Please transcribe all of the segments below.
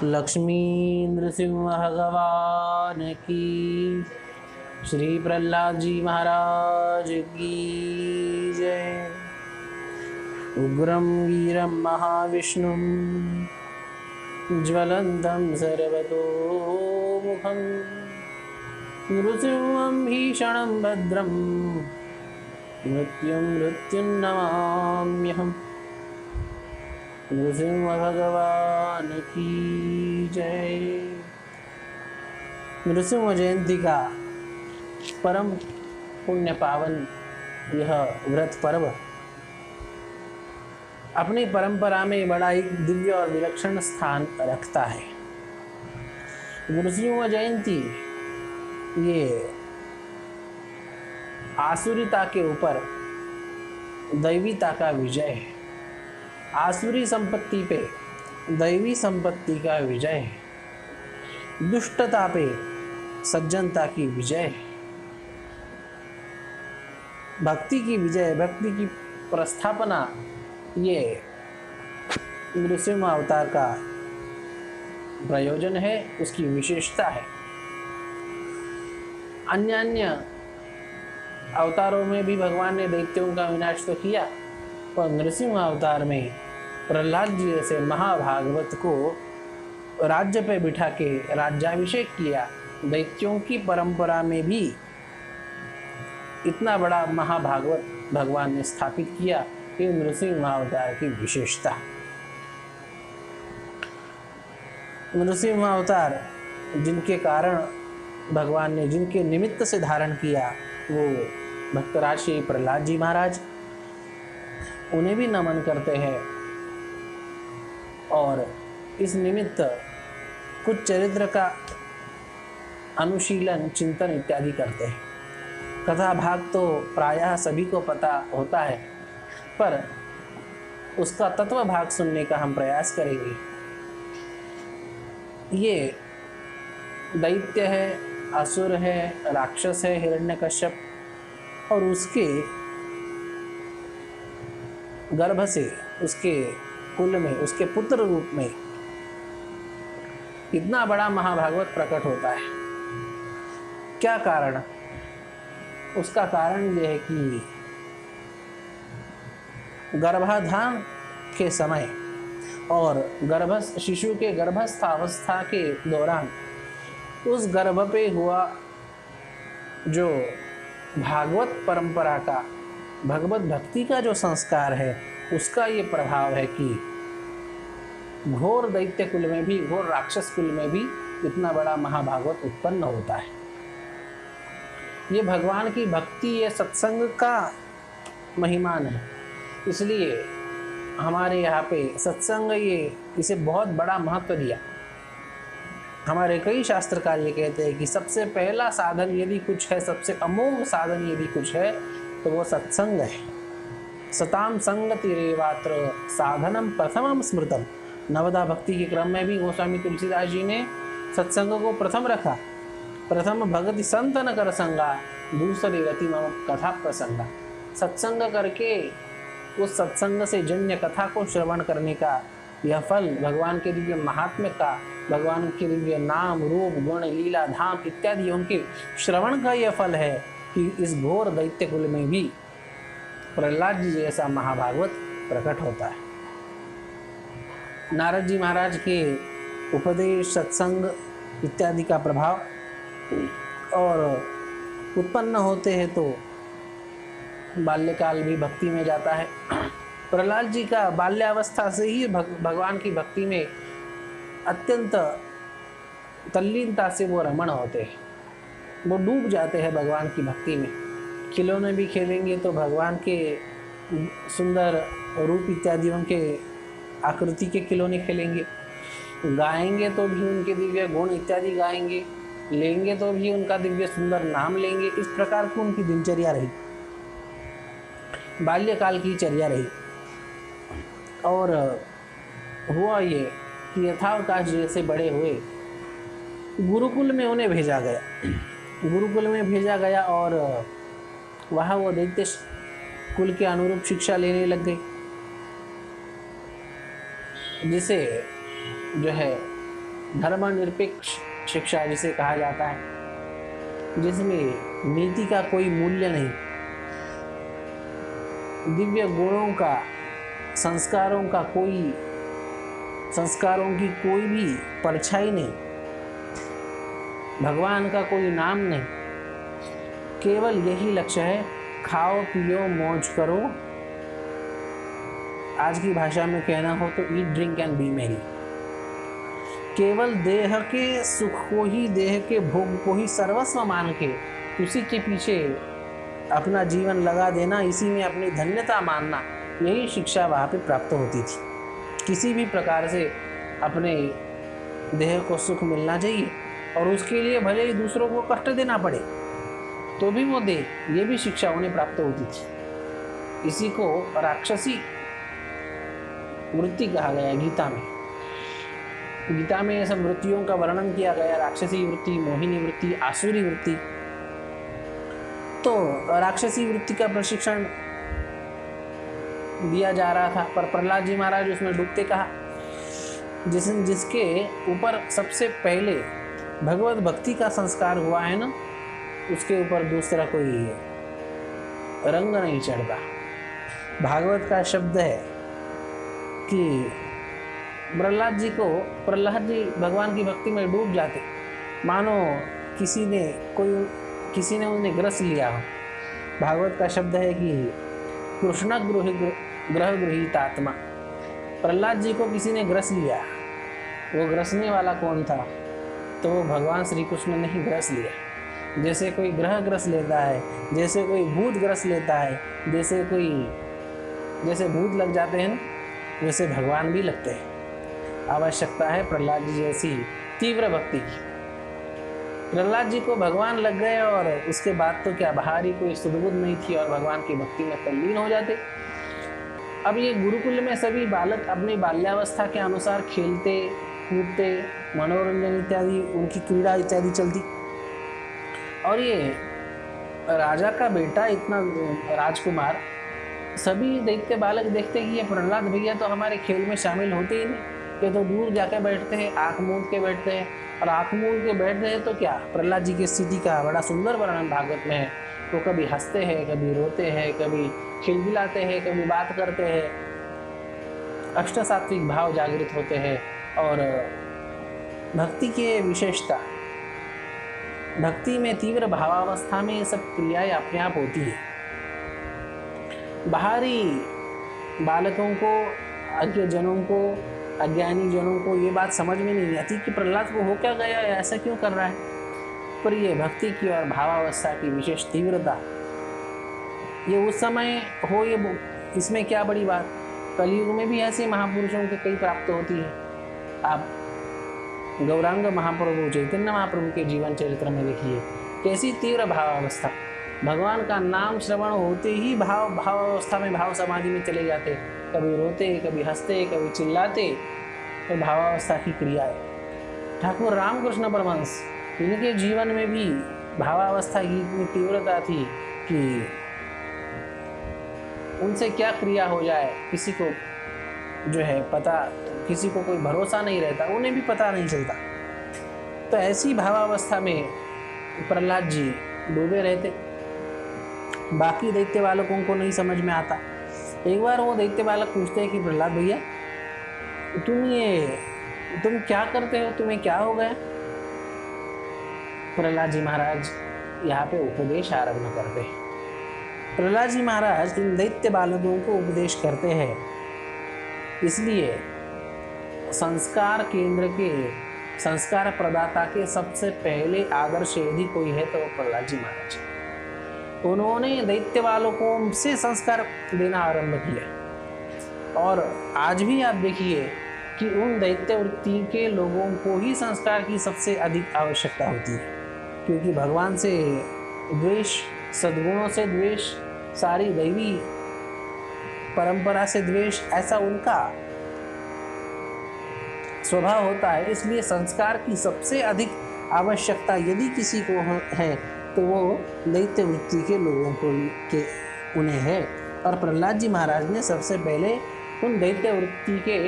लक्ष्मी नृसिंह भगवान की, श्री प्रहलाद जी महाराज की जय। उग्रं वीरं महाविष्णुं ज्वलन्तं सर्वतोमुखं नृसिंहं भीषणं भद्रं मृत्युन्नमाम्यहम्। नृसिंह भगवान की जय। नृसिंह जयंती का परम पुण्य पावन यह व्रत पर्व अपनी परंपरा में बड़ा एक दिव्य और विलक्षण स्थान रखता है। नृसिंह जयंती ये आसुरिता के ऊपर दैवीता का विजय है। आसुरी संपत्ति पे दैवी संपत्ति का विजय है। दुष्टता पे सज्जनता की विजय है। भक्ति की विजय, भक्ति की प्रस्थापना, ये नृसिंह अवतार का प्रयोजन है, उसकी विशेषता है। अन्य अवतारों में भी भगवान ने दैत्यों का विनाश तो किया, पर नृसिंह अवतार में प्रहलाद जी जैसे महाभागवत को राज्य पे बिठा के राज्याभिषेक किया। दैत्यों की परंपरा में भी इतना बड़ा महाभागवत भगवान ने स्थापित किया। ये नृसिंह अवतार की विशेषता। नृसिंह अवतार जिनके कारण भगवान ने, जिनके निमित्त से धारण किया, वो भक्तराज श्री प्रहलाद जी महाराज, उन्हें भी नमन करते हैं। और इस निमित्त कुछ चरित्र का अनुशीलन, चिंतन इत्यादि करते हैं। कथा भाग तो प्रायः सभी को पता होता है, पर उसका तत्व भाग सुनने का हम प्रयास करेंगे। ये दैत्य है, असुर है, राक्षस है हिरण्यकश्यप, और उसके गर्भ से, उसके कुल में, उसके पुत्र रूप में इतना बड़ा महाभागवत प्रकट होता है। क्या कारण? उसका कारण यह है कि गर्भाधान के समय और शिशु के गर्भस्थ अवस्था के दौरान उस गर्भ पे हुआ जो भागवत परंपरा का, भगवत भक्ति का जो संस्कार है, उसका ये प्रभाव है कि घोर दैत्य कुल में भी, घोर राक्षस कुल में भी इतना बड़ा महाभागवत उत्पन्न होता है। ये भगवान की भक्ति, ये सत्संग का महिमान है। इसलिए हमारे यहाँ पे सत्संग, इसे बहुत बड़ा महत्व दिया। हमारे कई शास्त्रकार ये कहते हैं कि सबसे पहला साधन यदि कुछ है, सबसे अमोघ साधन यदि कुछ है, तो वो सत्संग है। सताम संगतिरेवात्र साधनम प्रथमम स्मृतम। नवदा भक्ति के क्रम में भी गोस्वामी तुलसीदास जी ने सत्संग को प्रथम रखा। प्रथम भगति संतन कर संगा, दूसरी रति मम कथा प्रसंगा। सत्संग करके उस सत्संग से जन्य कथा को श्रवण करने का यह फल, भगवान के दिव्य महात्म्य का, भगवान के दिव्य नाम, रूप, गुण, लीला, धाम इत्यादि उनके श्रवण का यह फल है कि इस घोर दैत्य कुल में भी प्रहलाद जी जैसा महाभागवत प्रकट होता है। नारद जी महाराज के उपदेश, सत्संग इत्यादि का प्रभाव और उत्पन्न होते हैं तो बाल्यकाल भी भक्ति में जाता है। प्रहलाद जी का बाल्यावस्था से ही भगवान की भक्ति में अत्यंत तल्लीनता से वो रमण होते हैं, वो डूब जाते हैं भगवान की भक्ति में। खिलौने भी खेलेंगे तो भगवान के सुंदर रूप इत्यादि, उनके आकृति के खिलौने खेलेंगे। गाएंगे तो भी उनके दिव्य गुण इत्यादि गाएंगे, लेंगे तो भी उनका दिव्य सुंदर नाम लेंगे। इस प्रकार की उनकी दिनचर्या रही, बाल्यकाल की चर्या रही। और हुआ ये कि यथावकाश जैसे बड़े हुए, गुरुकुल में उन्हें भेजा गया। गुरुकुल में भेजा गया और वहाँ वो दैत्य कुल के अनुरूप शिक्षा लेने लग गई, जिसे जो है धर्मनिरपेक्ष शिक्षा जिसे कहा जाता है, जिसमें नीति का कोई मूल्य नहीं, दिव्य गुणों का, संस्कारों की कोई भी परछाई नहीं, भगवान का कोई नाम नहीं, केवल यही लक्ष्य है, खाओ पियो मौज करो। आज की भाषा में कहना हो तो eat drink and B Mary. केवल देह के सुख को ही, देह के भोग को ही सर्वस्व मान के उसी के पीछे अपना जीवन लगा देना, इसी में अपनी धन्यता मानना, यही शिक्षा वहाँ पे प्राप्त होती थी। किसी भी प्रकार से अपने देह को सुख मिलना चाहिए और उसके लिए भले ही दूसरों को कष्ट देना पड़े तो भी वो दे, ये भी शिक्षा उन्हें प्राप्त होती थी। इसी को राक्षसी वृत्ति कहा गया गीता में। गीता में सब वृत्तियों का वर्णन किया गया, राक्षसी वृत्ति, मोहिनी वृत्ति, आसुरी वृत्ति। तो राक्षसी वृत्ति का प्रशिक्षण दिया जा रहा था, पर प्रहलाद जी महाराज उसमें डूबते कहा। जिसके ऊपर सबसे पहले भगवत भक्ति का संस्कार हुआ है ना, उसके ऊपर दूसरा कोई रंग नहीं चढ़ता। भागवत का शब्द है कि प्रहलाद जी भगवान की भक्ति में डूब जाते, मानो किसी ने उन्हें ग्रस लिया हो। भागवत का शब्द है कि कृष्ण ग्रह गृहीत आत्मा, प्रहलाद जी को किसी ने ग्रस लिया। वो ग्रसने वाला कौन था? तो वो भगवान श्री कृष्ण ने ही ग्रस लिया। जैसे कोई ग्रह ग्रस लेता है, जैसे कोई भूत ग्रस लेता है, जैसे भूत लग जाते हैं, वैसे भगवान भी लगते हैं। आवश्यकता है प्रहलाद जी जैसी तीव्र भक्ति की। प्रहलाद जी को भगवान लग गए और उसके बाद तो क्या, बाहर ही कोई सुधबुध नहीं थी और भगवान की भक्ति में तल्लीन हो जाते। अब ये गुरुकुल में सभी बालक अपनी बाल्यावस्था के अनुसार खेलते कूदते, मनोरंजन इत्यादि, उनकी क्रीड़ा इत्यादि चलती। और ये राजा का बेटा, इतना राजकुमार, सभी दैत्य बालक देखते कि ये प्रहलाद भैया तो हमारे खेल में शामिल होते ही नहीं, ये तो दूर जाके बैठते हैं, आँख मूंद के बैठते हैं। और आँख मूंद के बैठते हैं तो क्या, प्रहलाद जी की स्थिति का बड़ा सुंदर वर्णन भागवत में है। वो कभी हंसते हैं, कभी रोते हैं, कभी खिलखिलाते हैं, कभी बात करते हैं। अष्ट सात्विक भाव जागृत होते हैं। और भक्ति की विशेषता, भक्ति में तीव्र भावावस्था में ये सब क्रियाएं अपने आप होती है। बाहरी बालकों को, अज्ञजनों को, अज्ञानी जनों को ये बात समझ में नहीं आती कि प्रहलाद को हो क्या गया, ऐसा क्यों कर रहा है। पर ये भक्ति की और भावावस्था की विशेष तीव्रता, ये उस समय हो, ये इसमें क्या बड़ी बात। कलयुग में भी ऐसे महापुरुषों के कई प्राप्त होती है। आप गौरांग महाप्रभु, चैतन्य महाप्रभु के जीवन चरित्र में देखिए कैसी तीव्र भावावस्था। भगवान का नाम श्रवण होते ही भावावस्था में, भाव समाधि में चले जाते। कभी रोते, कभी हंसते, कभी चिल्लाते। तो भावावस्था की क्रिया है। ठाकुर रामकृष्ण परमहंस, इनके जीवन में भी भावावस्था की इतनी तीव्रता थी कि उनसे क्या क्रिया हो जाए किसी को जो है पता, किसी को कोई भरोसा नहीं रहता, उन्हें भी पता नहीं चलता। तो ऐसी भावावस्था में प्रहलाद जी डूबे रहते। बाकी दैत्य बालकों को नहीं समझ में आता। एक बार वो दैत्य बालक पूछते हैं कि प्रहलाद भैया तुम क्या करते हो, तुम्हें क्या हो गया। प्रहलाद जी महाराज यहाँ पे उपदेश आरंभ करते हैं। प्रहलाद जी महाराज इन दैत्य बालकों को उपदेश करते हैं। इसलिए संस्कार केंद्र के, संस्कार प्रदाता के सबसे पहले आदर्श यदि कोई है तो वो प्रहलाद जी महाराज। उन्होंने दैत्य बालकों से संस्कार देना आरंभ किया। और आज भी आप देखिए कि उन दैत्य वृत्ति के लोगों को ही संस्कार की सबसे अधिक आवश्यकता होती है। क्योंकि भगवान से द्वेष, सद्गुणों से द्वेष, सारी दैवी परंपरा से द्वेष, ऐसा उनका स्वभाव होता है। इसलिए संस्कार की सबसे अधिक आवश्यकता यदि किसी को है तो वो दैत्य वृत्ति के लोगों को उन्हें है। और प्रहलाद जी महाराज ने सबसे पहले उन दैत्य वृत्ति के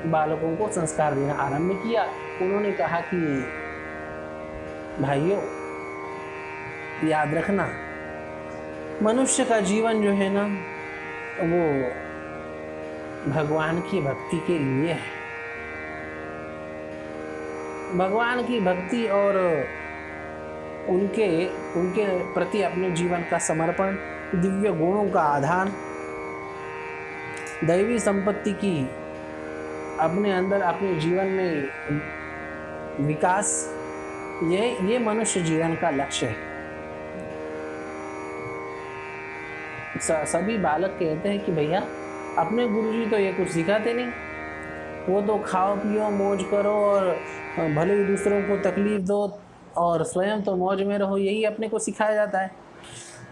बालकों को संस्कार देना आरंभ किया। उन्होंने कहा कि भाइयों, याद रखना, मनुष्य का जीवन जो है ना, वो भगवान की भक्ति के लिए है। भगवान की भक्ति और उनके प्रति अपने जीवन का समर्पण, दिव्य गुणों का आधान, दैवी संपत्ति की अपने अंदर अपने जीवन में विकास, ये मनुष्य जीवन का लक्ष्य है। सभी बालक कहते हैं कि भैया, अपने गुरुजी तो ये कुछ सिखाते नहीं, वो तो खाओ पियो मौज करो और भले ही दूसरों को तकलीफ दो और स्वयं तो मौज में रहो, यही अपने को सिखाया जाता है।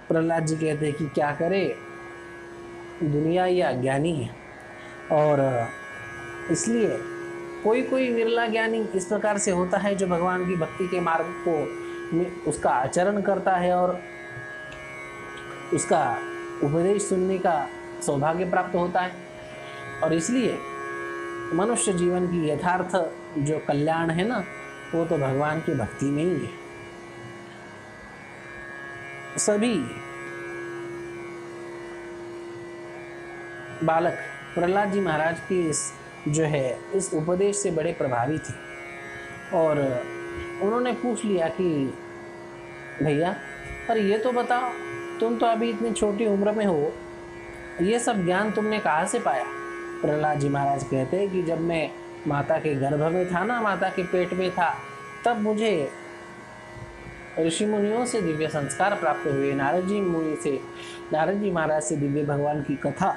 प्रहलाद जी कहते हैं कि क्या करे, दुनिया ये अज्ञानी है और इसलिए कोई कोई विरला ज्ञानी इस प्रकार से होता है जो भगवान की भक्ति के मार्ग को उसका आचरण करता है और उसका उपदेश सुनने का सौभाग्य प्राप्त होता है। और इसलिए मनुष्य जीवन की यथार्थ जो कल्याण है ना, वो तो भगवान की भक्ति में ही है। सभी बालक प्रहलाद जी महाराज की इस उपदेश से बड़े प्रभावित थे और उन्होंने पूछ लिया कि भैया, पर ये तो बताओ, तुम तो अभी इतनी छोटी उम्र में हो, ये सब ज्ञान तुमने कहाँ से पाया? प्रहलाद जी महाराज कहते हैं कि जब मैं माता के गर्भ में था ना, माता के पेट में था, तब मुझे ऋषि मुनियों से दिव्य संस्कार प्राप्त हुए। नारद जी महाराज से दिव्य भगवान की कथा,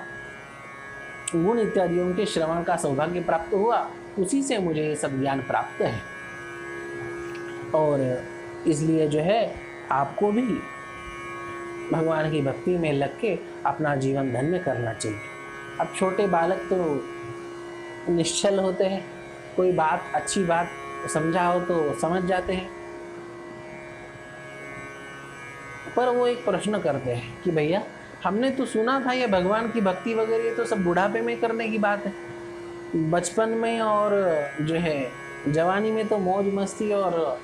गुण इत्यादियों के श्रवण का सौभाग्य प्राप्त हुआ। उसी से मुझे ये सब ज्ञान प्राप्त है और इसलिए जो है आपको भी भगवान की भक्ति में लग के अपना जीवन धन्य करना चाहिए। अब छोटे बालक तो निश्चल होते हैं, कोई बात अच्छी बात समझा हो तो समझ जाते हैं, पर वो एक प्रश्न करते हैं कि भैया, हमने तो सुना था ये भगवान की भक्ति वगैरह ये तो सब बुढ़ापे में करने की बात है, बचपन में और जो है जवानी में तो मौज मस्ती और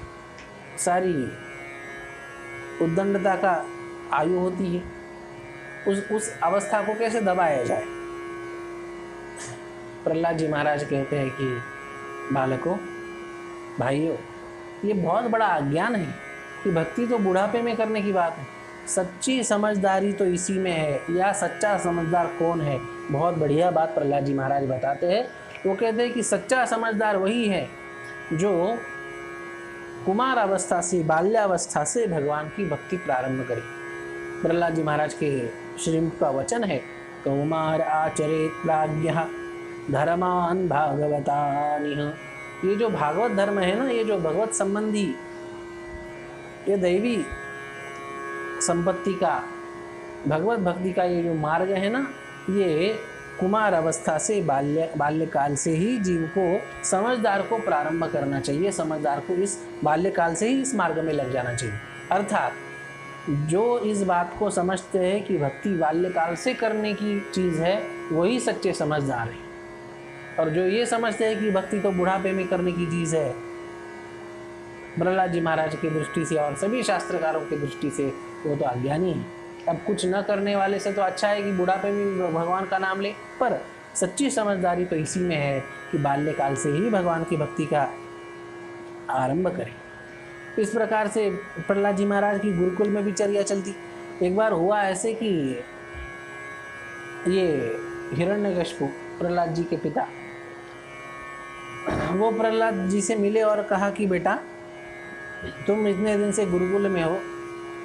सारी उद्दंडता का आयु होती है, उस अवस्था को कैसे दबाया जाए? प्रहलाद जी महाराज कहते हैं कि बालकों, भाइयों, ये बहुत बड़ा अज्ञान है कि भक्ति तो बुढ़ापे में करने की बात है। सच्ची समझदारी तो इसी में है, या सच्चा समझदार कौन है? बहुत बढ़िया बात प्रहलाद जी महाराज बताते हैं। वो कहते हैं कि सच्चा समझदार वही है जो कुमार अवस्था से, बाल्यावस्था से भगवान की भक्ति प्रारंभ करे। प्रहलाद जी महाराज के श्रीमुख का वचन है, कौमार आचरेत प्राज्ञः धर्मान भागवतानिह। ये जो भागवत धर्म है ना, ये जो भगवत संबंधी, ये दैवी संपत्ति का, भगवत भक्ति का ये जो मार्ग है ना, ये कुमार अवस्था से बाल्यकाल से ही जीव को, समझदार को प्रारंभ करना चाहिए। समझदार को इस बाल्यकाल से ही इस मार्ग में लग जाना चाहिए। अर्थात जो इस बात को समझते हैं कि भक्ति बाल्यकाल से करने की चीज़ है, वही सच्चे समझदार हैं। और जो ये समझते हैं कि भक्ति तो बुढ़ापे में करने की चीज़ है, प्रहलाद जी महाराज की दृष्टि से और सभी शास्त्रकारों की दृष्टि से वो तो अज्ञानी है। अब कुछ न करने वाले से तो अच्छा है कि बुढ़ापे में भगवान का नाम ले, पर सच्ची समझदारी तो इसी में है कि बाल्यकाल से ही भगवान की भक्ति का आरंभ करें। इस प्रकार से प्रहलाद जी महाराज की गुरुकुल में भी चर्या चलती। एक बार हुआ ऐसे कि ये हिरण्यकशिपु, प्रहलाद जी के पिता, वो प्रहलाद जी से मिले और कहा कि बेटा, तुम इतने दिन से गुरुकुल में हो,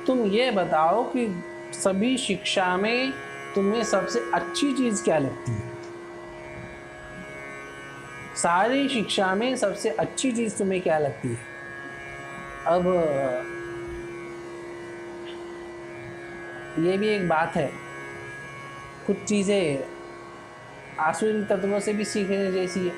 तुम ये बताओ कि सभी शिक्षा में तुम्हें सबसे अच्छी चीज़ क्या लगती है? सारी शिक्षा में सबसे अच्छी चीज़ तुम्हें क्या लगती है? अब ये भी एक बात है, कुछ चीज़ें आसुरी तत्वों से भी सीखने जैसी है।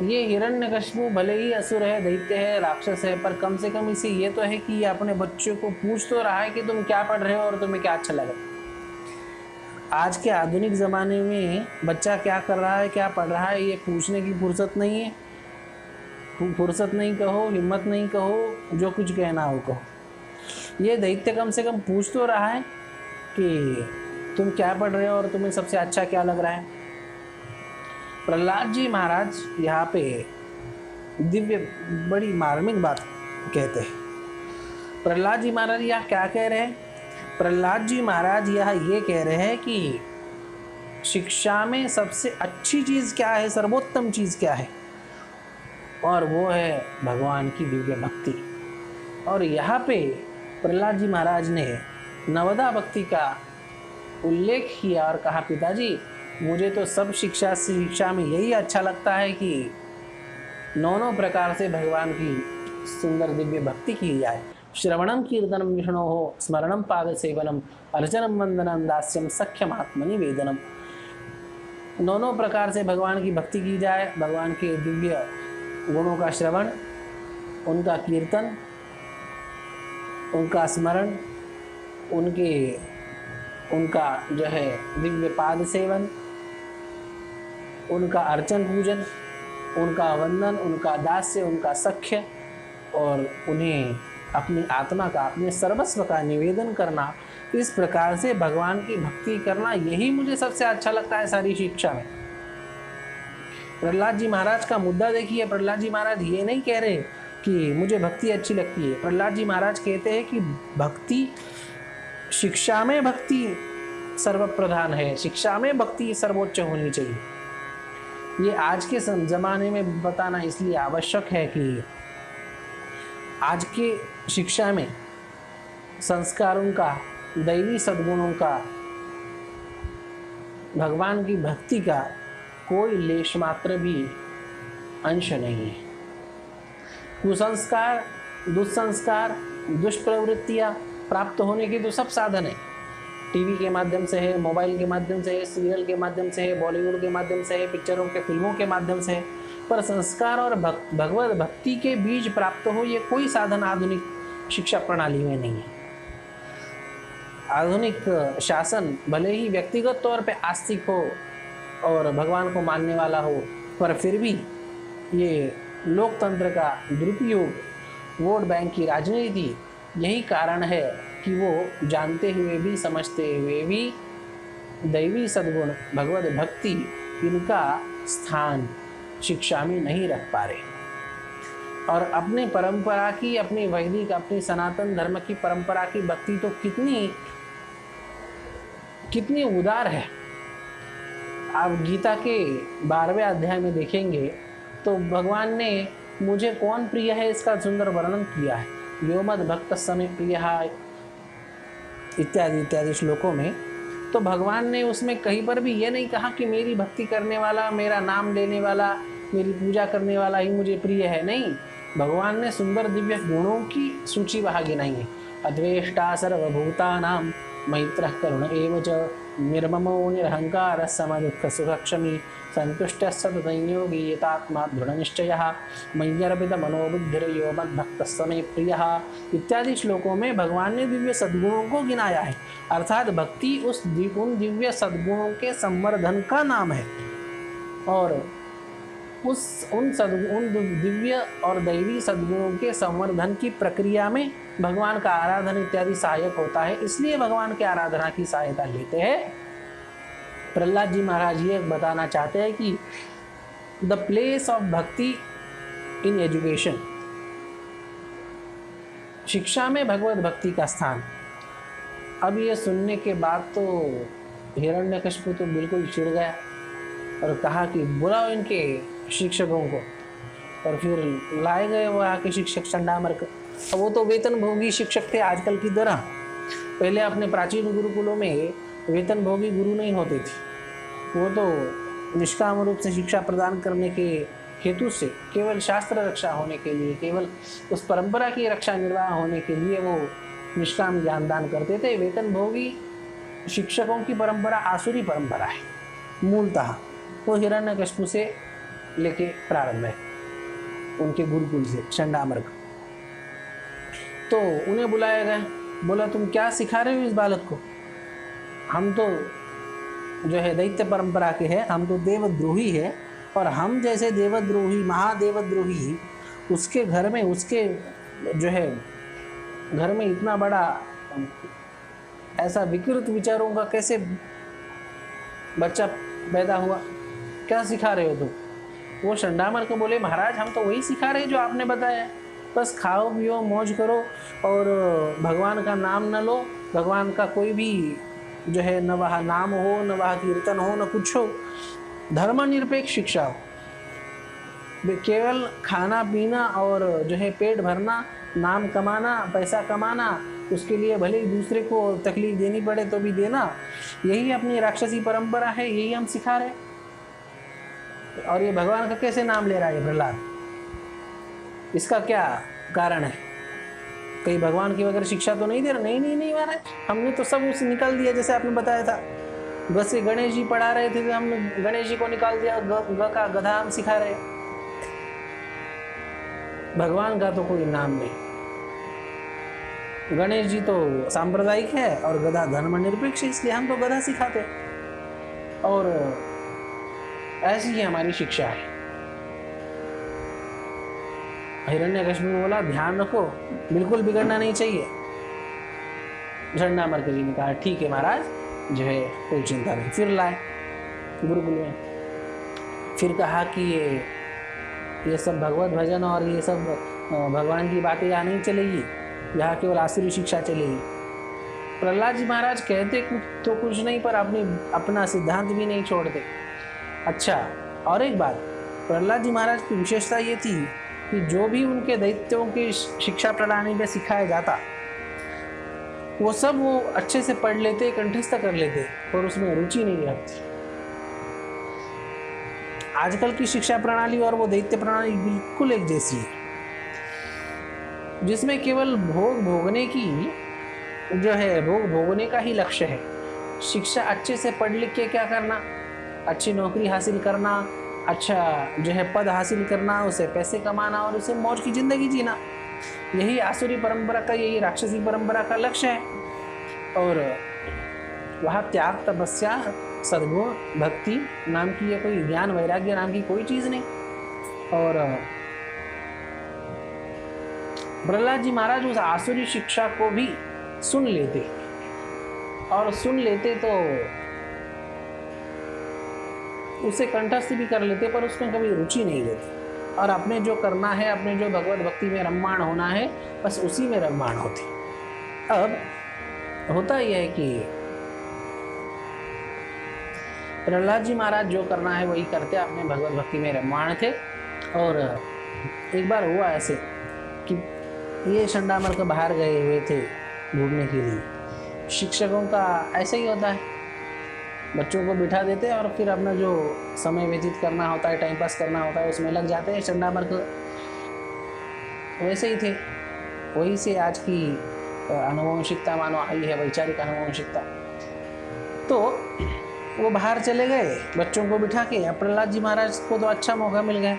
ये हिरण्यकशिपु भले ही असुर है, दैत्य है, राक्षस है, पर कम से कम इसे ये तो है कि ये अपने बच्चों को पूछ तो रहा है कि तुम क्या पढ़ रहे हो और तुम्हें क्या अच्छा लगा। आज के आधुनिक ज़माने में बच्चा क्या कर रहा है, क्या पढ़ रहा है, ये पूछने की फुर्सत नहीं है। फुर्सत नहीं कहो, हिम्मत नहीं कहो, जो कुछ कहना हो कहो। ये दैत्य कम से कम पूछ तो रहा है कि तुम क्या पढ़ रहे हो और तुम्हें सबसे अच्छा क्या लग रहा है। प्रहलाद जी महाराज यहाँ पे दिव्य बड़ी मार्मिक बात कहते हैं। प्रहलाद जी महाराज यहाँ क्या कह रहे हैं? प्रहलाद जी महाराज यहाँ ये कह रहे हैं कि शिक्षा में सबसे अच्छी चीज़ क्या है, सर्वोत्तम चीज़ क्या है, और वो है भगवान की दिव्य भक्ति। और यहाँ पे प्रहलाद जी महाराज ने नवदा भक्ति का उल्लेख किया और कहा, पिताजी मुझे तो सब शिक्षा में यही अच्छा लगता है कि नौ प्रकार से भगवान की सुंदर दिव्य भक्ति की जाए। श्रवणम कीर्तनम विष्णो हो, स्मरणम पाद सेवनम, अर्चनम वंदनम दास्यम सख्यम आत्मनिवेदनम। नौ प्रकार से भगवान की भक्ति की जाए, भगवान के दिव्य गुणों का श्रवण, उनका कीर्तन, उनका स्मरण, उनका जो है दिव्य पाद सेवन, उनका अर्चन पूजन, उनका वंदन, उनका दास्य, उनका सख्य, और उन्हें अपनी आत्मा का, अपने सर्वस्व का निवेदन करना। इस प्रकार से भगवान की भक्ति करना, यही मुझे सबसे अच्छा लगता है सारी शिक्षा में। प्रहलाद जी महाराज का मुद्दा देखिए, प्रहलाद जी महाराज ये नहीं कह रहे कि मुझे भक्ति अच्छी लगती है। प्रहलाद जी महाराज कहते हैं कि भक्ति, शिक्षा में भक्ति सर्वप्रधान है, शिक्षा में भक्ति सर्वोच्च होनी चाहिए। ये आज के ज़माने में बताना इसलिए आवश्यक है कि आज के शिक्षा में संस्कारों का, दैवी सद्गुणों का, भगवान की भक्ति का कोई लेश मात्र भी अंश नहीं है। कुसंस्कार, दुस्संस्कार, दुष्प्रवृत्तियाँ प्राप्त होने के तो सब साधन है। टीवी के माध्यम से है, मोबाइल के माध्यम से है, सीरियल के माध्यम से है, बॉलीवुड के माध्यम से है, पिक्चरों के, फिल्मों के माध्यम से है, पर संस्कार और भगवत भक्ति के बीज प्राप्त हो, ये कोई साधन आधुनिक शिक्षा प्रणाली में नहीं है। आधुनिक शासन भले ही व्यक्तिगत तौर पे आस्तिक हो और भगवान को मानने वाला हो, पर फिर भी ये लोकतंत्र का दुरुपयोग, वोट बैंक की राजनीति, यही कारण है कि वो जानते हुए भी, समझते हुए भी दैवी सद्गुण, भगवत भक्ति, इनका स्थान शिक्षा में नहीं रख पा रहे। और अपने परंपरा की, अपनी वैदिक, अपनी सनातन धर्म की परंपरा की भक्ति तो कितनी उदार है। आप गीता के 12वें अध्याय में देखेंगे तो भगवान ने मुझे कौन प्रिय है इसका सुंदर वर्णन किया है। यो मद भक्त समय प्रिय इत्यादि इत्यादि श्लोकों में। तो भगवान ने उसमें कहीं पर भी ये नहीं कहा कि मेरी भक्ति करने वाला, मेरा नाम लेने वाला, मेरी पूजा करने वाला ही मुझे प्रिय है। नहीं, भगवान ने सुंदर दिव्य गुणों की सूची वहाँ गिनाई है। अद्वेष्टा सर्वभूतानां मैत्रः करुण एव च, निर्ममो निरहंकार समदुःख सुखक्षमी, संतुष्टः सततं योगी यतात्मा दृढ़निश्चयः, मय्यर्पित मनोबुद्धिर्यो मद्भक्तः मे प्रियः इत्यादि श्लोकों में भगवान ने दिव्य सद्गुणों को गिनाया है। अर्थात भक्ति उन दिव्य सद्गुणों के संवर्धन का नाम है, और उन दिव्य और दैवी सद्गुणों के संवर्धन की प्रक्रिया में भगवान का आराधन इत्यादि सहायक होता है। इसलिए भगवान के आराधना की सहायता लेते हैं। प्रहलाद जी महाराज ये बताना चाहते हैं कि द प्लेस ऑफ भक्ति इन एजुकेशन, शिक्षा में भगवत भक्ति का स्थान। अब ये सुनने के बाद तो हिरण्यकशिपु तो बिल्कुल चिढ़ गया और कहा कि बुलाओ इनके शिक्षकों को। और फिर लाए गए वो आके शिक्षक चंडामर्क। अब वो तो वेतन भोगी शिक्षक थे आजकल की तरह। पहले अपने प्राचीन गुरुकुलों में वेतन भोगी गुरु नहीं होते थे, वो तो निष्काम रूप से शिक्षा प्रदान करने के हेतु से, केवल शास्त्र रक्षा होने के लिए, केवल उस परंपरा की रक्षा निर्वाह होने के लिए वो निष्काम ज्ञान दान करते थे। वेतन भोगी शिक्षकों की परंपरा आसुरी परंपरा है मूलतः। वो हिरण्यकशिपु से लेके प्रारंभ है, उनके गुरुकुल से, चंडामर्क। तो उन्हें बुलाया गया, बोला तुम क्या सिखा रहे हो इस बालक को? हम तो जो है दैत्य परंपरा के हैं, हम तो देवद्रोही है, और हम जैसे देवद्रोही महादेवद्रोही उसके घर में, उसके जो है घर में इतना बड़ा ऐसा विकृत विचारों का कैसे बच्चा पैदा हुआ, क्या सिखा रहे हो तुम? वो चंडामर को बोले महाराज हम तो वही सिखा रहे जो आपने बताया, बस खाओ पियो मौज करो और भगवान का नाम न लो, भगवान का कोई भी जो है न वहाँ नाम हो, न वहाँ कीर्तन हो, न कुछ हो, धर्मनिरपेक्ष शिक्षा हो, केवल खाना पीना और जो है पेट भरना, नाम कमाना, पैसा कमाना, उसके लिए भले ही दूसरे को तकलीफ देनी पड़े तो भी देना, यही अपनी राक्षसी परंपरा है, यही हम सिखा रहे। और ये भगवान का कैसे नाम ले रहा है प्रहलाद, इसका क्या कारण है? कहीं भगवान की वगैरह शिक्षा तो नहीं दे रहा? नहीं महाराज, हमने तो सब उसे निकाल दिया, जैसे आपने बताया था ग से गणेश जी पढ़ा रहे थे तो हमने गणेश जी को निकाल दिया, ग का गधा हम सिखा रहे। भगवान का तो कोई नाम नहीं, गणेश जी तो सांप्रदायिक है और गधा धर्मनिरपेक्ष है, इसलिए हम तो गधा सिखाते, और ऐसी ही हमारी शिक्षा है। हिरण्यकश्यप ने बोला ध्यान रखो, बिल्कुल बिगड़ना नहीं चाहिए। झंडामर्क जी ने कहा ठीक है महाराज, जो है कोई चिंता नहीं। फिर लाए गुरुकुल में, फिर कहा कि ये सब भगवत भजन और ये सब भगवान की बातें यहाँ नहीं चलेगी, यहाँ केवल आसुरी शिक्षा चलेगी। प्रहलाद जी महाराज कहते तो कुछ नहीं, पर अपना सिद्धांत भी नहीं छोड़ते। अच्छा, और एक बात, प्रहलाद जी महाराज की विशेषता ये थी कि जो भी उनके दैत्यों की शिक्षा प्रणाली में सिखाया जाता वो सब वो अच्छे से पढ़ लेते, कंठस्थ कर लेते, और उसमें रुचि नहीं रखती। आजकल की शिक्षा प्रणाली और वो दैत्य प्रणाली बिल्कुल एक जैसी है, जिसमें केवल भोगने की जो है भोगने का ही लक्ष्य है। शिक्षा अच्छे से पढ़ लिख के क्या करना, अच्छी नौकरी हासिल करना, अच्छा जो है पद हासिल करना, उसे पैसे कमाना और उसे मौज की जिंदगी जीना, यही आसुरी परंपरा का, यही राक्षसी परंपरा का लक्ष्य है। और वहाँ त्याग तपस्या सद्गुण भक्ति नाम की ये कोई ज्ञान वैराग्य नाम की कोई चीज़ नहीं। और प्रहलाद जी महाराज उस आसुरी शिक्षा को भी सुन लेते, और सुन लेते तो उसे कंठस्थ भी कर लेते, पर उसमें कभी रुचि नहीं लेते, और अपने जो करना है, अपने जो भगवत भक्ति में रम्माण होना है, बस उसी में रम्माण होते। अब होता यह है कि प्रहलाद जी महाराज जो करना है वही करते, अपने भगवत भक्ति में रम्माण थे। और एक बार हुआ ऐसे कि ये चंडामर्क बाहर गए हुए थे घूमने के लिए। शिक्षकों का ऐसा ही होता है, बच्चों को बिठा देते हैं और फिर अपना जो समय व्यतीत करना होता है, टाइम पास करना होता है, उसमें लग जाते हैं। चंडामर्क वैसे ही थे, वही से आज की आनुवंशिकता मानो आई है, वैचारिक आनुवंशिकता। तो वो बाहर चले गए बच्चों को बिठा के। प्रहलाद जी महाराज को तो अच्छा मौका मिल गया,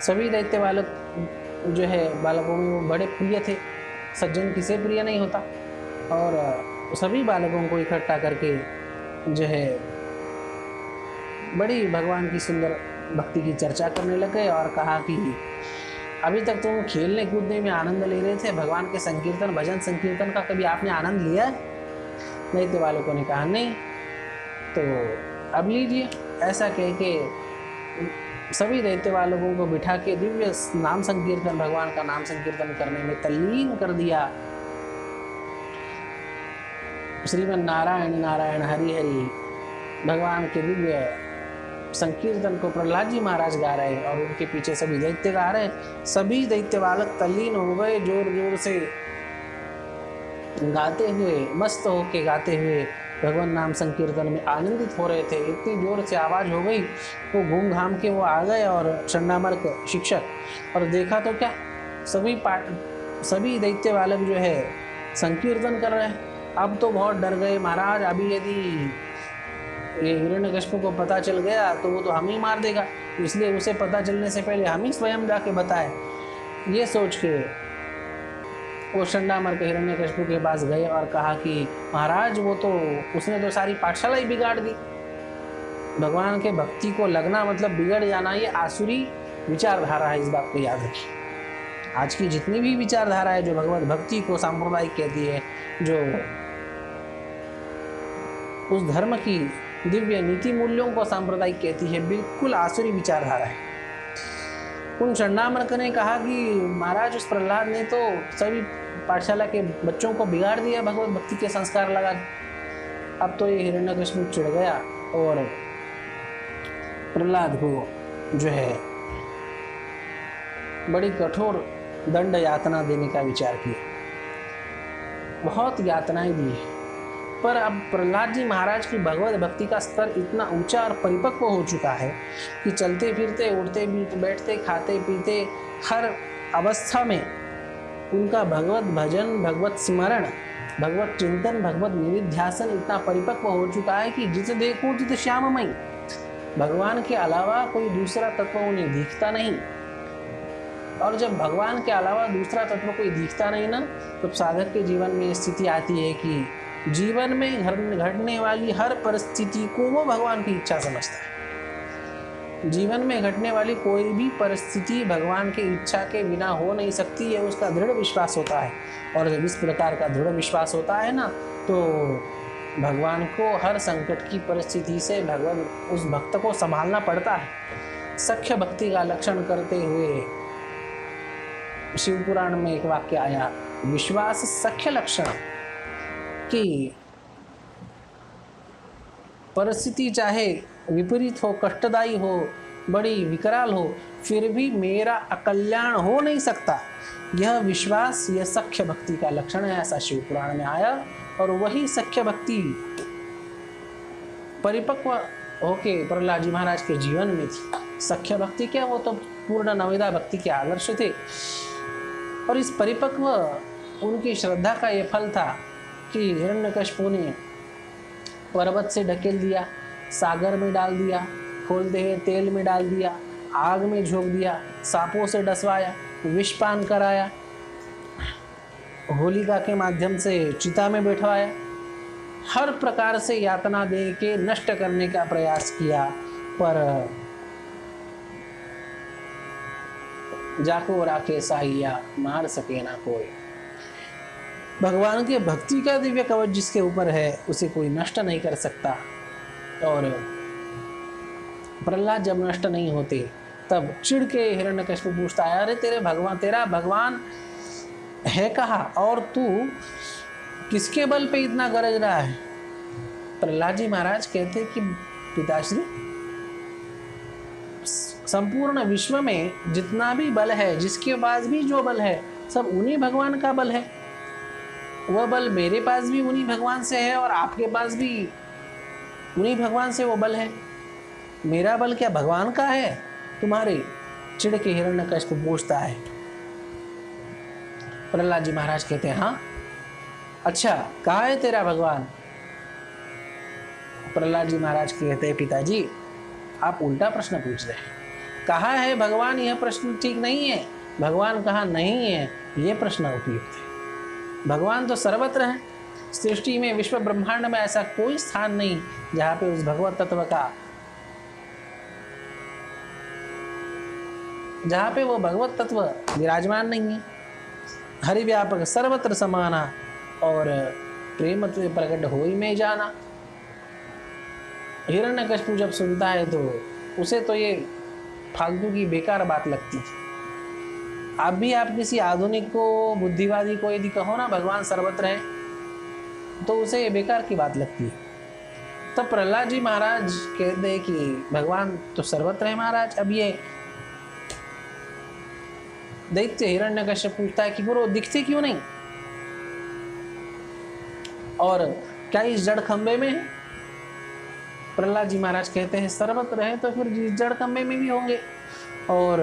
सभी दैत्य बालक जो है बालकों में वो बड़े प्रिय थे, सज्जन किसे प्रिय नहीं होता। और सभी बालकों को इकट्ठा करके जो है बड़ी भगवान की सुंदर भक्ति की चर्चा करने लगे, और कहा कि अभी तक तुम खेलने कूदने में आनंद ले रहे थे, भगवान के संकीर्तन भजन संकीर्तन का कभी आपने आनंद लिया है? दैत्य बालकों ने कहा नहीं, तो अब लीजिए। ऐसा कह के सभी दैत्य बालकों को बिठा के दिव्य नाम संकीर्तन, भगवान का नाम संकीर्तन करने में तल्लीन कर दिया। श्रीमन नारायण नारायण हरि हरि भगवान के दिव्य संकीर्तन को प्रहलाद जी महाराज गा रहे हैं, और उनके पीछे सभी दैत्य गा रहे हैं। सभी दैत्य बालक तल्लीन हो गए, जोर जोर से गाते हुए, मस्त होके गाते हुए भगवान नाम संकीर्तन में आनंदित हो रहे थे। इतनी जोर से आवाज़ हो गई, वो घूम घाम के वो आ गए, और चंडामर्क शिक्षक, और देखा तो क्या, सभी दैत्य बालक जो है संकीर्तन कर रहे हैं। अब तो बहुत डर गए महाराज, अभी यदि ये हिरण्यकश्यप को पता चल गया तो वो तो हम ही मार देगा, इसलिए उसे पता चलने से पहले हम ही स्वयं जाके बताए। ये सोच के वो चंडामर्क हिरण्यकश्यप के पास गए और कहा कि महाराज वो तो उसने तो सारी पाठशाला ही बिगाड़ दी, भगवान के भक्ति को लगना मतलब बिगड़ जाना, ये आसुरी विचारधारा है। इस बात को याद रखिए। आज की जितनी भी विचारधारा है जो भगवत भक्ति को सांप्रदायिक कहती है, जो उस धर्म की दिव्य नीति मूल्यों को सांप्रदायिक कहती है, बिल्कुल आसुरी विचारधारा है। उन चंडामर्क ने कहा कि महाराज उस प्रहलाद ने तो सभी पाठशाला के बच्चों को बिगाड़ दिया भगवत भक्ति के संस्कार लगा। अब तो ये हिरण्यकशिपु चिढ़ गया और प्रहलाद को जो है बड़ी कठोर दंड यातना देने का विचार किया। बहुत यातनाएं दी, पर अब प्रहलाद जी महाराज की भगवत भक्ति का स्तर इतना ऊंचा और परिपक्व हो चुका है कि चलते फिरते, उठते बैठते, खाते पीते, हर अवस्था में उनका भगवत भजन, भगवत स्मरण, भगवत चिंतन, भगवत निधिध्यासन इतना परिपक्व हो चुका है कि जिसे देखो तित श्याममयी, भगवान के अलावा कोई दूसरा तत्व उन्हें दिखता नहीं। और जब भगवान के अलावा दूसरा तत्व कोई दिखता नहीं ना, तब साधक के जीवन में स्थिति आती है कि जीवन में घटने वाली हर परिस्थिति को वो भगवान की इच्छा समझता है। जीवन में घटने वाली कोई भी परिस्थिति भगवान की इच्छा के बिना हो नहीं सकती है, उसका दृढ़ विश्वास होता है। और जब इस प्रकार का दृढ़ विश्वास होता है ना, तो भगवान को हर संकट की परिस्थिति से भगवान उस भक्त को संभालना पड़ता है। सख्य भक्ति का लक्षण करते हुए शिव पुराण में एक वाक्य आया, विश्वास सख्य लक्षण, कि परिस्थिति चाहे विपरीत हो, कष्टदायी हो, बड़ी विकराल हो, फिर भी मेरा अकल्याण हो नहीं सकता। यह विश्वास, यह सख्य भक्ति का लक्षण है, ऐसा शिव पुराण में आया। और वही सख्य भक्ति परिपक्व होके प्रहलाद जी महाराज के जीवन में थी। सख्य भक्ति क्या, वो तो पूर्ण नवेदा भक्ति के आदर्श थे। और इस परिपक्व उनकी श्रद्धा का ये फल था कि हिरण्यकशिपु ने पर्वत से ढकेल दिया, सागर में डाल दिया, खोलते हुए तेल में डाल दिया, आग में झोंक दिया, सांपों से डसवाया, विषपान कराया, होलिका के माध्यम से चिता में बैठवाया, हर प्रकार से यातना दे के नष्ट करने का प्रयास किया। पर जाको राखे साहिया, मार सके ना कोई। भगवान के भक्ति का दिव्य कवच जिसके ऊपर है, उसे कोई नष्ट नहीं कर सकता। और प्रहलाद जब नष्ट नहीं होते, तब चिढ़ के हिरण्यकशिपु पूछता है, अरे तेरा भगवान है कहाँ, और तू किसके बल पे इतना गरज रहा है? प्रहलाद जी महाराज कहते कि पिताश्री, संपूर्ण विश्व में जितना भी बल है, जिसके पास भी जो बल है, सब उन्हीं भगवान का बल है। वह बल मेरे पास भी उन्हीं भगवान से है और आपके पास भी उन्हीं भगवान से वो बल है। मेरा बल क्या भगवान का है तुम्हारे? चिढ़ के हिरण्यकशिपु पूछता है। प्रहलाद जी महाराज कहते हैं, हाँ अच्छा, कहाँ है तेरा भगवान? प्रहलाद जी महाराज कहते हैं, पिताजी आप उल्टा प्रश्न पूछ रहे हैं। कहाँ है भगवान, यह प्रश्न ठीक नहीं है। भगवान कहाँ नहीं है, यह प्रश्न उपयुक्त है। भगवान तो सर्वत्र है। सृष्टि में, विश्व ब्रह्मांड में ऐसा कोई स्थान नहीं जहाँ पे उस भगवत तत्व का, जहाँ पे वो भगवत तत्व विराजमान नहीं है। हरिव्यापक सर्वत्र समाना और प्रेम प्रकट हो ही में जाना। हिरण्यकशिपु जब सुनता है तो उसे तो ये फालतू की बेकार बात लगती थी। आप भी आप किसी आधुनिक को, बुद्धिवादी को यदि कहो ना भगवान सर्वत्र है, तो उसे ये बेकार की बात लगती है। तब प्रहलाद जी महाराज कहते हैं कि भगवान तो सर्वत्र है महाराज। अब ये दैत्य हिरण्यकशिपु पूछता है कि गुरु दिखते क्यों नहीं, और क्या इस जड़ खंबे में है? प्रहलाद जी महाराज कहते हैं, सर्वत्र है तो फिर इस जड़ खंबे में भी होंगे। और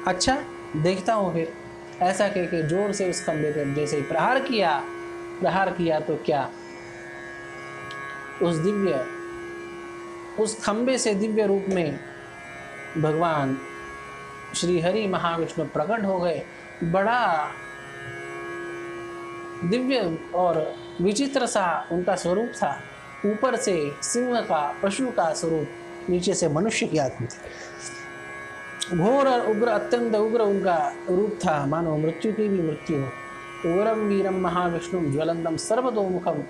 अच्छा देखता हूँ फिर। ऐसा कह के जोर से उस खंबे पर जैसे ही प्रहार किया तो क्या उस खंबे से दिव्य रूप में भगवान श्री हरि महाविष्णु प्रकट हो गए। बड़ा दिव्य और विचित्र सा उनका स्वरूप था। ऊपर से सिंह का, पशु का स्वरूप नीचे से मनुष्य की आकृति। घोर और उग्र, अत्यंत उग्र उनका रूप था, मानो मृत्यु की भी मृत्यु हो। उग्रम वीरम महाविष्णु ज्वलंतम सर्वतोमुखम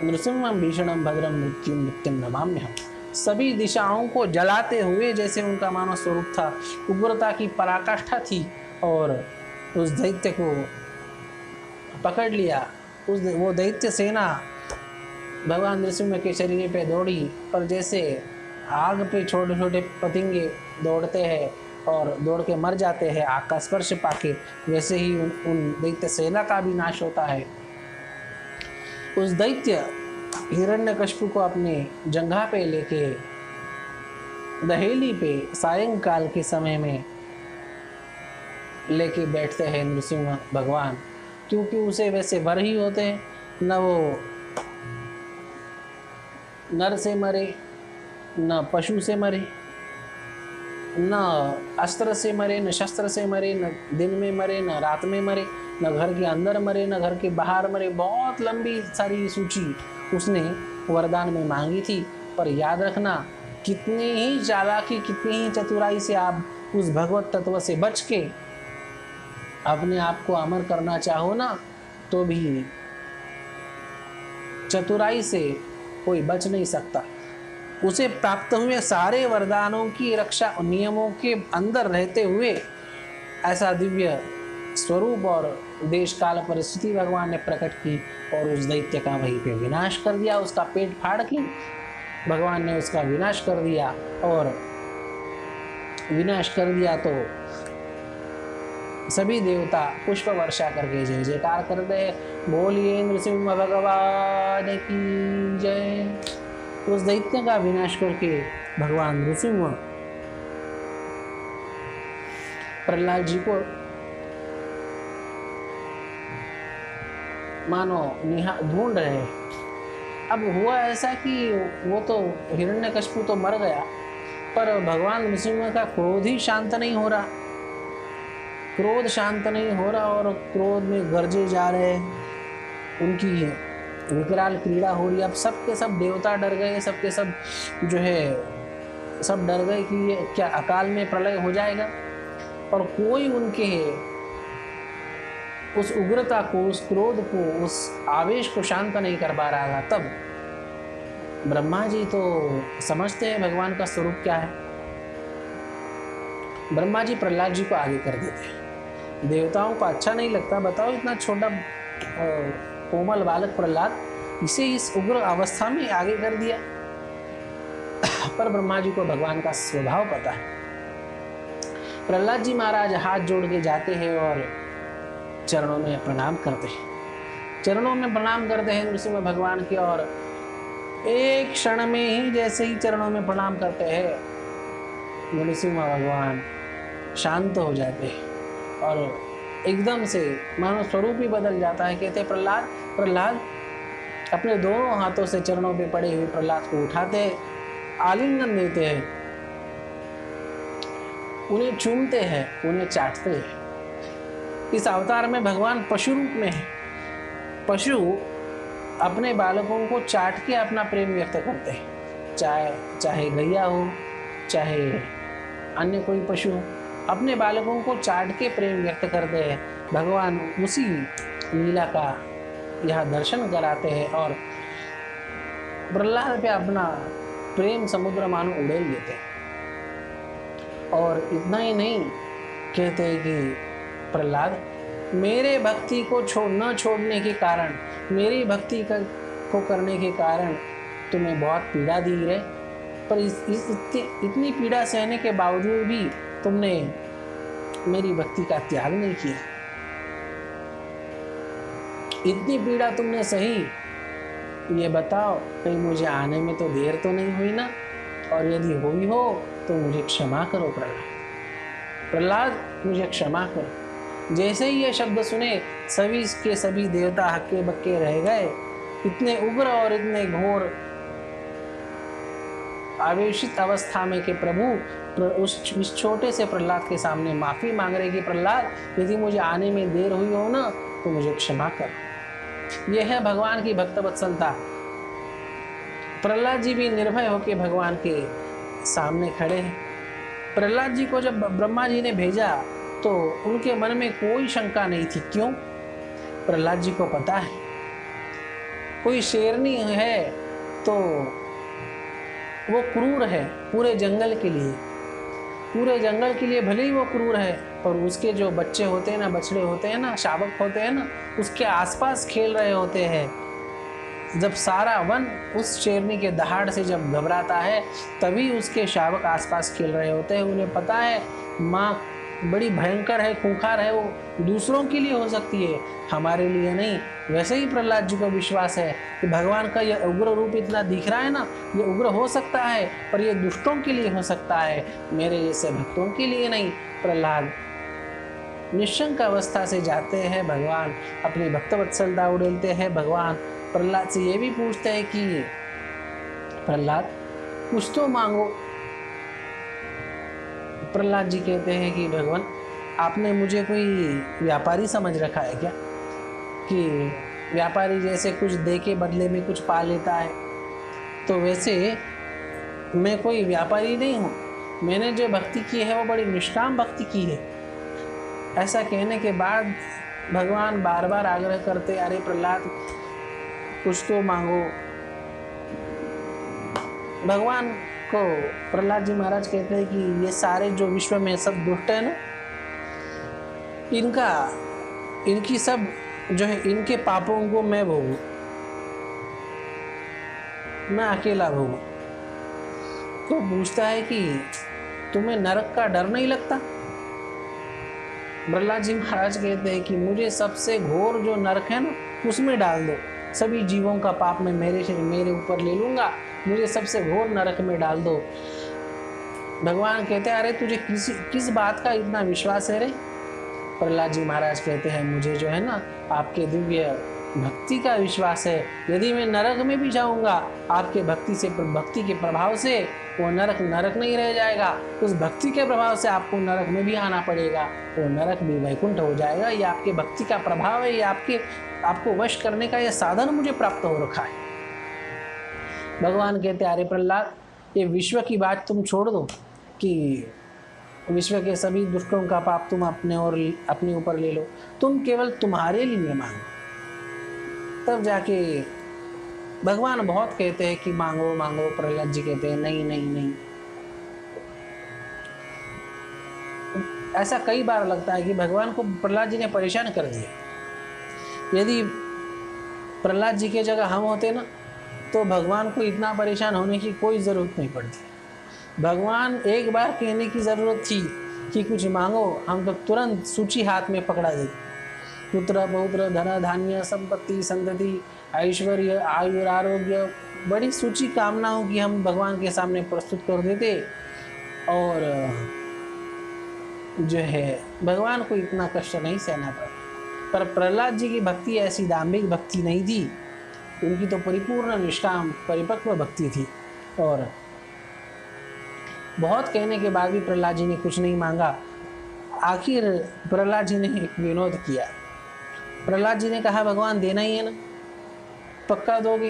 नृसिंहम भीषणम भद्रम मृत्यु मृत्युम नमाम्यहम। सभी दिशाओं को जलाते हुए जैसे उनका मानव स्वरूप था, उग्रता की पराकाष्ठा थी। और उस दैत्य को पकड़ लिया। वो दैत्य सेना भगवान नृसिंह के शरीर पे दौड़ी, और जैसे आग पे छोटे छोटे पतंगे दौड़ते हैं और दौड़ के मर जाते हैं आग का स्पर्श पाके, वैसे ही उन दैत्य सेना का भी नाश होता है। उस दैत्य हिरण्यकशिपु को अपने जंघा पे लेके दहेली पे सायंकाल के समय में लेके बैठते हैं नृसिंह भगवान, क्योंकि उसे वैसे वर ही होते हैं, न वो नर से मरे, न पशु से मरे, न अस्त्र से मरे, न शस्त्र से मरे, न दिन में मरे, न रात में मरे, न घर के अंदर मरे, न घर के बाहर मरे। बहुत लंबी सारी सूची उसने वरदान में मांगी थी। पर याद रखना, कितनी ही चालाकी, कितनी ही चतुराई से आप उस भगवत तत्व से बच के अपने आप को अमर करना चाहो ना, तो भी चतुराई से कोई बच नहीं सकता। उसे प्राप्त हुए सारे वरदानों की रक्षा नियमों के अंदर रहते हुए ऐसा दिव्य स्वरूप और देश काल परिस्थिति भगवान ने प्रकट की और उस दैत्य का वहीं पे विनाश कर दिया। उसका पेट फाड़ के भगवान ने उसका विनाश कर दिया, और विनाश कर दिया तो सभी देवता पुष्प वर्षा करके जय जयकार करते हैं, बोलिए नृसिंह भगवान की जय। उस दैत्य का विनाश करके भगवान नृसिंह प्रहलाद जी को मानो ढूंढ रहे। अब हुआ ऐसा कि वो तो हिरण्यकशिपु तो मर गया, पर भगवान नृसिंह का क्रोध ही शांत नहीं हो रहा। क्रोध शांत नहीं हो रहा और क्रोध में गरजे जा रहे, उनकी विकराल क्रीड़ा हो रही। अब सबके सब देवता डर गए, सबके सब जो है सब डर गए कि ये क्या अकाल में प्रलय हो जाएगा, और कोई उनके उस उग्रता को, उस क्रोध को, उस आवेश को शांत नहीं कर पा रहा था। तब ब्रह्मा जी तो समझते हैं भगवान का स्वरूप क्या है। ब्रह्मा जी प्रहलाद जी को आगे कर देते हैं। देवताओं को अच्छा नहीं लगता, बताओ इतना छोटा कोमल बालक प्रहलाद, इसे इस उग्र अवस्था में आगे कर दिया। पर ब्रह्मा जी को भगवान का स्वभाव पता है। प्रहलाद जी महाराज हाथ जोड़ के जाते हैं और चरणों में प्रणाम करते हैं। चरणों में प्रणाम करते हैं नृसिंह भगवान के, और एक क्षण में ही जैसे ही चरणों में प्रणाम करते हैं नृसिंह भगवान शांत हो जाते हैं और एकदम से मानो स्वरूप ही बदल जाता है। कहते प्रहलाद प्रहलाद, अपने दोनों हाथों से चरणों पे पड़े हुए प्रहलाद को उठाते हैं, आलिंगन देते हैं, उन्हें चूमते हैं, उन्हें चाटते हैं। इस अवतार में भगवान पशु रूप में है। पशु अपने बालकों को चाट के अपना प्रेम व्यक्त करते हैं, चाहे गैया हो, चाहे अन्य कोई पशु हो, अपने बालकों को चाट के प्रेम व्यक्त करते हैं। भगवान उसी लीला का यहाँ दर्शन कराते हैं और प्रहलाद पे अपना प्रेम समुद्र मानो उड़ेल देते हैं। और इतना ही नहीं, कहते हैं कि प्रहलाद, मेरे भक्ति को न छोड़ने के कारण, मेरी भक्ति को करने के कारण तुम्हें बहुत पीड़ा दी है, पर इतनी पीड़ा सहने के बावजूद भी तुमने मेरी भक्ति का त्याग नहीं किया। इतनी पीड़ा तुमने सही, ये बताओ कहीं मुझे आने में तो देर तो नहीं हुई ना? और यदि हुई हो तो मुझे क्षमा करो प्रहलाद, प्रहलाद मुझे क्षमा करो। जैसे ही ये शब्द सुने सभी के सभी देवता हक्के बक्के रह गए। इतने उग्र और इतने घोर आवेशित अवस्था में कि प्रभु उस छोटे से प्रहलाद के सामने माफी मांग रहे कि प्रहलाद, यदि मुझे आने में देर हुई हो ना तो मुझे क्षमा कर। यह है भगवान की भक्त वत्सलता। प्रहलाद जी भी निर्भय होकर भगवान के सामने खड़े हैं। प्रहलाद जी को जब ब्रह्मा जी ने भेजा तो उनके मन में कोई शंका नहीं थी। क्यों? प्रहलाद जी को पता है कोई शेरनी है तो वो क्रूर है पूरे जंगल के लिए, पूरे जंगल के लिए भले ही वो क्रूर है, पर उसके जो बच्चे होते हैं ना, बछड़े होते हैं ना, शावक होते हैं ना, उसके आसपास खेल रहे होते हैं। जब सारा वन उस शेरनी के दहाड़ से जब घबराता है तभी उसके शावक आसपास खेल रहे होते हैं। उन्हें पता है माँ बड़ी भयंकर है, खूंखार है, वो दूसरों के लिए हो सकती है, हमारे लिए नहीं। वैसे ही प्रहलाद जी को विश्वास है कि भगवान का यह उग्र रूप इतना दिख रहा है ना, ये उग्र हो सकता है पर ये दुष्टों के लिए हो सकता है, मेरे जैसे भक्तों के लिए नहीं। प्रहलाद निशंक अवस्था से जाते हैं, भगवान अपनी भक्तवत्सलता उड़ेलते हैं। भगवान प्रहलाद से ये भी पूछते हैं कि प्रहलाद कुछ तो मांगो। प्रहलाद जी कहते हैं कि भगवान आपने मुझे कोई व्यापारी समझ रखा है क्या, कि व्यापारी जैसे कुछ दे के बदले में कुछ पा लेता है? तो वैसे मैं कोई व्यापारी नहीं हूँ, मैंने जो भक्ति की है वो बड़ी निष्काम भक्ति की है। ऐसा कहने के बाद भगवान बार बार आग्रह करते, अरे प्रहलाद कुछ तो मांगो। भगवान को प्रहलाद जी महाराज कहते हैं कि ये सारे जो विश्व में सब दुष्ट है ना, इनकी सब जो है इनके पापों को मैं भोगूं, मैं अकेला भोगूं। तो पूछता है कि तुम्हें नरक का डर नहीं लगता? प्रहलाद जी महाराज कहते हैं कि मुझे सबसे घोर जो नरक है ना उसमें डाल दो, सभी जीवों का पाप मैं मेरे ऊपर ले लूंगा, मुझे सबसे घोर नरक में डाल दो। भगवान कहते हैं अरे तुझे किस बात का इतना विश्वास है रे? प्रहलाद जी महाराज कहते हैं मुझे जो है ना आपके दिव्य भक्ति का विश्वास है, यदि मैं नरक में भी जाऊंगा आपके भक्ति के प्रभाव से वो नरक नहीं रह जाएगा, उस भक्ति के प्रभाव से आपको नरक में भी आना पड़ेगा, वो नरक भी वैकुंठ हो जाएगा। ये आपके भक्ति का प्रभाव है, ये आपको वश करने का ये साधन मुझे प्राप्त हो रखा है। भगवान कहते अरे प्रहलाद ये विश्व की बात तुम छोड़ दो कि विश्व के सभी दुष्टों का पाप तुम अपने ऊपर ले लो, तुम केवल तुम्हारे लिए मांगो। तब जाके भगवान बहुत कहते हैं कि मांगो मांगो, प्रहलाद जी कहते हैं नहीं नहीं नहीं। ऐसा कई बार लगता है कि भगवान को प्रहलाद जी ने परेशान कर दिया। यदि प्रहलाद जी के जगह हम होते ना तो भगवान को इतना परेशान होने की कोई ज़रूरत नहीं पड़ती। भगवान एक बार कहने की ज़रूरत थी कि कुछ मांगो, हम तो तुरंत सूची हाथ में पकड़ा देते। पुत्र पौत्र धन धान्य संपत्ति संतति ऐश्वर्य आयु आरोग्य, बड़ी सूची कामनाओं की हम भगवान के सामने प्रस्तुत कर देते और जो है भगवान को इतना कष्ट नहीं सहना पड़ा। पर प्रहलाद जी की भक्ति ऐसी दाम्भिक भक्ति नहीं थी, उनकी तो परिपूर्ण निष्काम परिपक्व भक्ति थी। और बहुत कहने के बाद भी प्रहलाद जी ने कुछ नहीं मांगा। आखिर प्रहलाद जी ने एक विनोद किया। प्रहलाद जी ने कहा भगवान देना ही है ना, पक्का दोगे?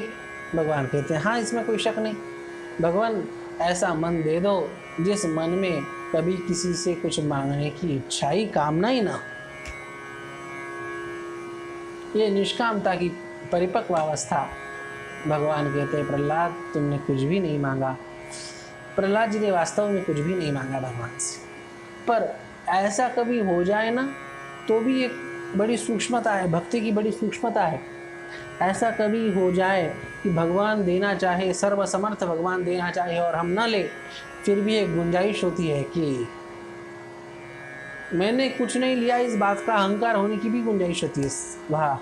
भगवान कहते हैं हाँ, इसमें कोई शक नहीं। भगवान ऐसा मन दे दो जिस मन में कभी किसी से कुछ मांगने की इच्छा ही कामना ही ना। ये निष्कामता की परिपक्व अवस्था। भगवान कहते हैं प्रहलाद तुमने कुछ भी नहीं मांगा। प्रहलाद जी ने वास्तव में कुछ भी नहीं मांगा भगवान से, पर ऐसा कभी हो जाए ना तो भी एक बड़ी सूक्ष्मता है, भक्ति की बड़ी सूक्ष्मता है। ऐसा कभी हो जाए कि भगवान देना चाहे, सर्वसमर्थ भगवान देना चाहे और हम ना ले, फिर भी एक गुंजाइश होती है कि मैंने कुछ नहीं लिया, इस बात का अहंकार होने की भी गुंजाइश होती है, वहाँ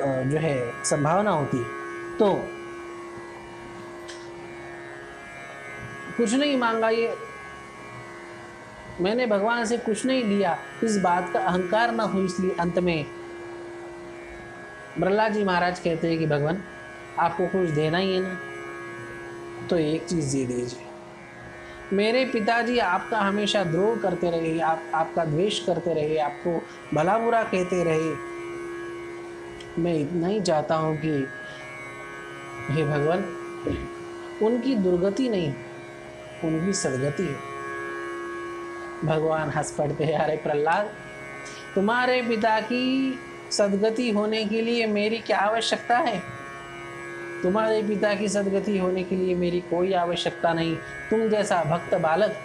जो है संभावना होती है। तो कुछ नहीं मांगा, ये मैंने भगवान से कुछ नहीं लिया, इस बात का अहंकार ना हो, इसलिए अंत में प्रहलाद जी महाराज कहते हैं कि भगवान आपको कुछ देना ही है ना, तो एक चीज़ दे दीजिए। मेरे पिताजी आपका हमेशा द्रोह करते रहे, आपका द्वेष करते रहे, आपको भला बुरा कहते रहे। मैं इतना ही चाहता हूँ कि हे भगवान उनकी दुर्गति नहीं, उनकी सदगति हो। भगवान हंस पड़ते हैं, अरे प्रहलाद, तुम्हारे पिता की सदगति होने के लिए मेरी क्या आवश्यकता है? तुम्हारे पिता की सदगति होने के लिए मेरी कोई आवश्यकता नहीं। तुम जैसा भक्त बालक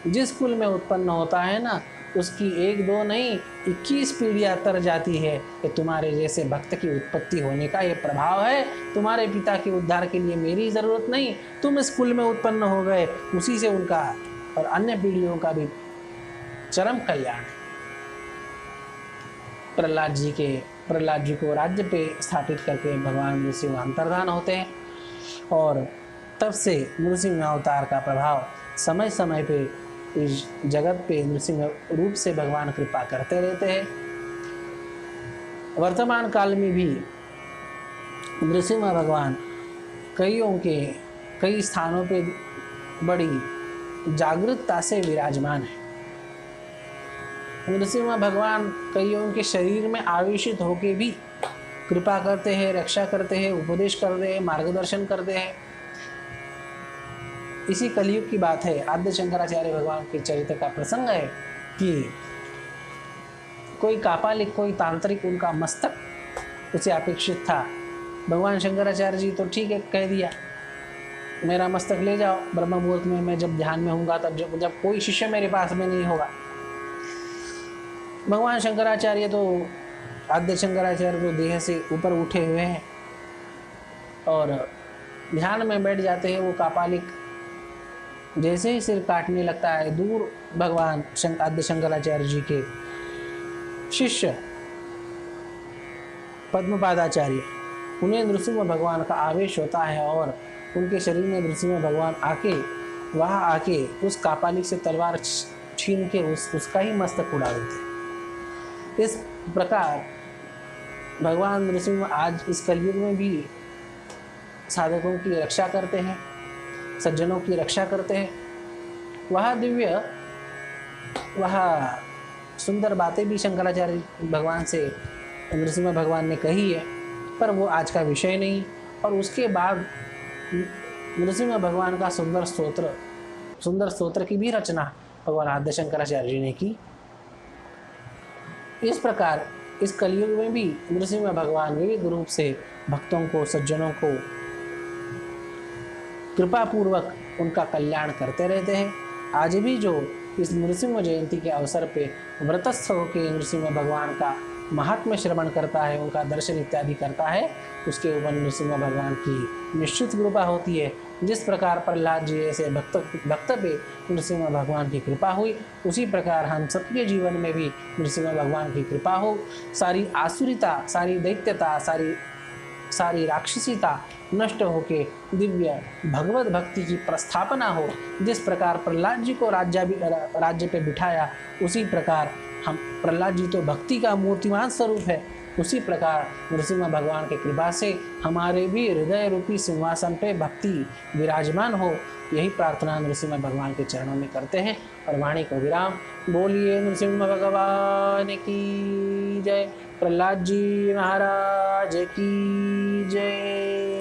जिस कुल में उत्पन्न होता है ना, उसकी 1 2 नहीं 21 पीढ़ियां तर जाती है कि तुम्हारे जैसे भक्त की उत्पत्ति होने का ये प्रभाव है। तुम्हारे पिता के उद्धार के लिए मेरी ज़रूरत नहीं, तुम इस कुल में उत्पन्न हो गए, उसी से उनका और अन्य पीढ़ियों का भी चरम कल्याण। प्रहलाद जी को राज्य पे स्थापित करके भगवान नृसिंह अंतर्धान होते हैं और तब से नृसिंह अवतार का प्रभाव समय समय पे इस जगत पे नृसिंह रूप से भगवान कृपा करते रहते हैं। वर्तमान काल में भी नृसिंह भगवान कई स्थानों पे बड़ी जागृतता से विराजमान है। नृसिंह भगवान कईयों के शरीर में आवेशित होकर भी कृपा करते हैं, रक्षा करते हैं, उपदेश करते हैं, मार्गदर्शन करते हैं। इसी कलयुग की बात है, आद्य शंकराचार्य भगवान के चरित्र का प्रसंग है कि कोई कापालिक, कोई तांत्रिक उनका मस्तक उसे अपेक्षित था। भगवान शंकराचार्य जी तो ठीक है कह दिया, मेरा मस्तक ले जाओ, ब्रह्म मुहूर्त में मैं जब ध्यान में हूँगा, तब जब कोई शिष्य मेरे पास में नहीं होगा। भगवान शंकराचार्य तो आद्य शंकराचार्य तो देह से ऊपर उठे हुए हैं और ध्यान में बैठ जाते हैं। वो कापालिक जैसे ही सिर काटने लगता है, दूर भगवान आद्य शंकराचार्य जी के शिष्य पद्मपादाचार्य, उन्हें नृसिंह भगवान का आवेश होता है और उनके शरीर में नृसिंह भगवान वहाँ आके उस कापालिक से तलवार छीन के उसका ही मस्तक उड़ा देते। इस प्रकार भगवान नृसिंह आज इस कलयुग में भी साधकों की रक्षा करते हैं, सज्जनों की रक्षा करते हैं। वह सुंदर बातें भी शंकराचार्य भगवान से नृसिंह भगवान ने कही है, पर वो आज का विषय नहीं। और उसके बाद नृसिंह भगवान का सुंदर स्तोत्र की भी रचना भगवान आद्य शंकराचार्य जी ने की। इस प्रकार इस कलयुग में भी नृसिंह भगवान विविध रूप से भक्तों को, सज्जनों को कृपा पूर्वक उनका कल्याण करते रहते हैं। आज भी जो इस नृसिंह जयंती के अवसर पे व्रतस्थ होकर नृसिंह भगवान का महात्म्य श्रवण करता है, उनका दर्शन इत्यादि करता है, उसके ऊपर नृसिंह भगवान की निश्चित कृपा होती है। जिस प्रकार प्रहलाद जी ऐसे भक्त पे नृसिंह भगवान की कृपा हुई, उसी प्रकार हम सबके जीवन में भी नृसिंह भगवान की कृपा हो। सारी आसुरिता, सारी दैत्यता, सारी राक्षसीता नष्ट होके दिव्य भगवत भक्ति की प्रस्थापना हो। जिस प्रकार प्रहलाद जी को राज्य पे बिठाया, उसी प्रकार हम प्रहलाद जी तो भक्ति का मूर्तिमान स्वरूप है, उसी प्रकार नृसिंह भगवान की कृपा से हमारे भी हृदय रूपी सिंहासन पे भक्ति विराजमान हो। यही प्रार्थना नृसिंह भगवान के चरणों में करते हैं और वाणी को विराम। बोलिए नृसिंह भगवान की जय, प्रहलाद जी महाराज की जय।